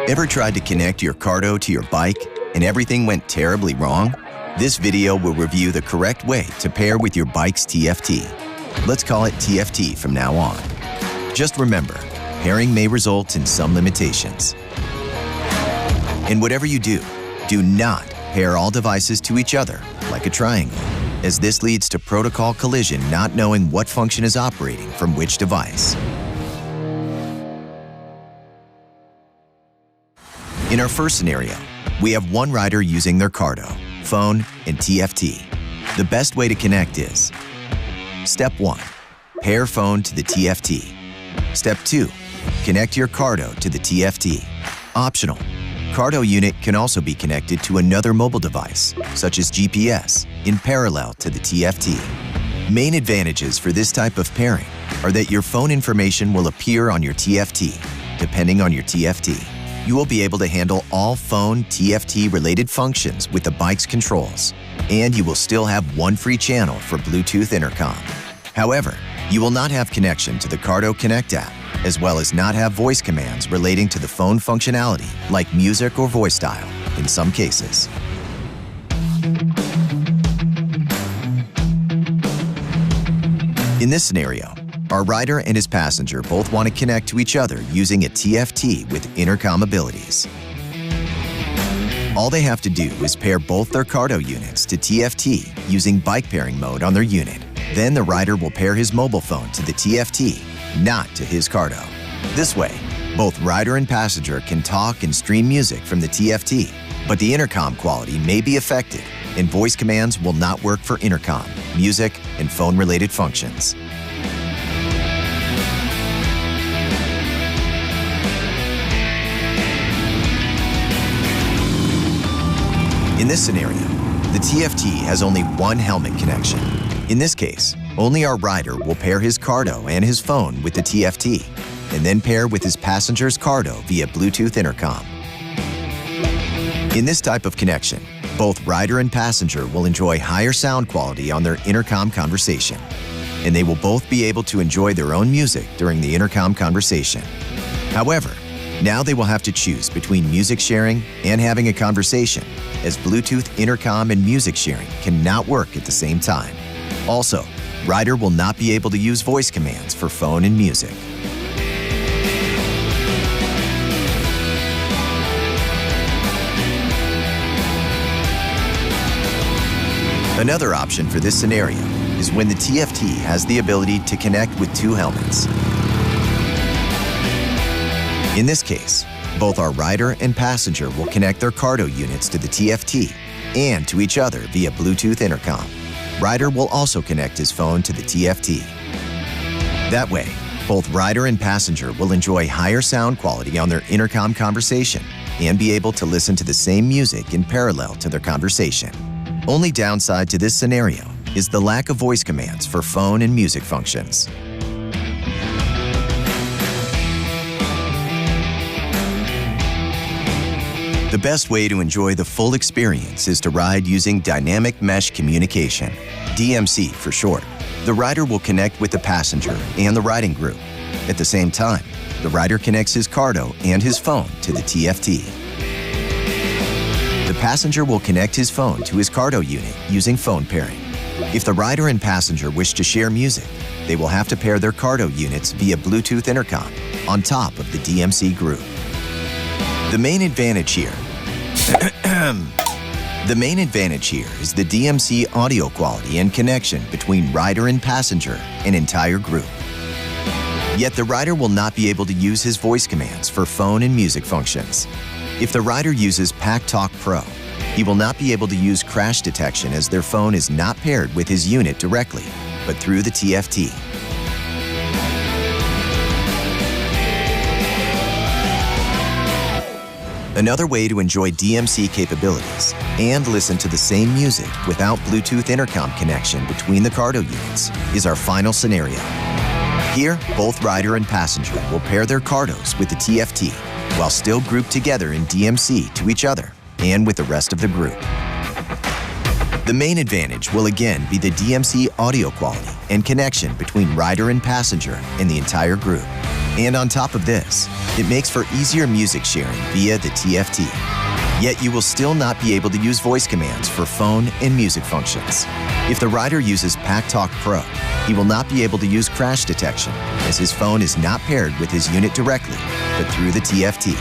Ever tried to connect your Cardo to your bike and everything went terribly wrong? This video will review the correct way to pair with your bike's TFT. Let's call it TFT from now on. Just remember, pairing may result in some limitations. And whatever you do not pair all devices to each other like a triangle, as this leads to protocol collision not knowing what function is operating from which device. In our first scenario, we have one rider using their Cardo, phone, and TFT. The best way to connect is: Step 1. Pair phone to the TFT. Step 2. Connect your Cardo to the TFT. Optional. Cardo unit can also be connected to another mobile device, such as GPS, in parallel to the TFT. Main advantages for this type of pairing are that your phone information will appear on your TFT. Depending on your TFT, you will be able to handle all phone TFT-related functions with the bike's controls, and you will still have one free channel for Bluetooth intercom. However, you will not have connection to the Cardo Connect app, as well as not have voice commands relating to the phone functionality, like music or voice dial, in some cases. In this scenario, our rider and his passenger both want to connect to each other using a TFT with intercom abilities. All they have to do is pair both their Cardo units to TFT using bike pairing mode on their unit. Then the rider will pair his mobile phone to the TFT, not to his Cardo. This way, both rider and passenger can talk and stream music from the TFT, but the intercom quality may be affected, and voice commands will not work for intercom, music, and phone-related functions. In this scenario, the TFT has only one helmet connection. In this case, only our rider will pair his Cardo and his phone with the TFT, and then pair with his passenger's Cardo via Bluetooth intercom. In this type of connection, both rider and passenger will enjoy higher sound quality on their intercom conversation, and they will both be able to enjoy their own music during the intercom conversation. However, now they will have to choose between music sharing and having a conversation, as Bluetooth intercom and music sharing cannot work at the same time. Also, rider will not be able to use voice commands for phone and music. Another option for this scenario is when the TFT has the ability to connect with two helmets. In this case, both our rider and passenger will connect their Cardo units to the TFT and to each other via Bluetooth intercom. Rider will also connect his phone to the TFT. That way, both rider and passenger will enjoy higher sound quality on their intercom conversation and be able to listen to the same music in parallel to their conversation. Only downside to this scenario is the lack of voice commands for phone and music functions. The best way to enjoy the full experience is to ride using Dynamic Mesh Communication, DMC for short. The rider will connect with the passenger and the riding group. At the same time, the rider connects his Cardo and his phone to the TFT. The passenger will connect his phone to his Cardo unit using phone pairing. If the rider and passenger wish to share music, they will have to pair their Cardo units via Bluetooth intercom on top of the DMC group. The main advantage here is the DMC audio quality and connection between rider and passenger and entire group. Yet the rider will not be able to use his voice commands for phone and music functions. If the rider uses PackTalk Pro, he will not be able to use crash detection as their phone is not paired with his unit directly, but through the TFT. Another way to enjoy DMC capabilities and listen to the same music without Bluetooth intercom connection between the Cardo units is our final scenario. Here, both rider and passenger will pair their Cardos with the TFT while still grouped together in DMC to each other and with the rest of the group. The main advantage will again be the DMC audio quality and connection between rider and passenger in the entire group. And on top of this, it makes for easier music sharing via the TFT. Yet you will still not be able to use voice commands for phone and music functions. If the rider uses PackTalk Pro, he will not be able to use crash detection as his phone is not paired with his unit directly, but through the TFT.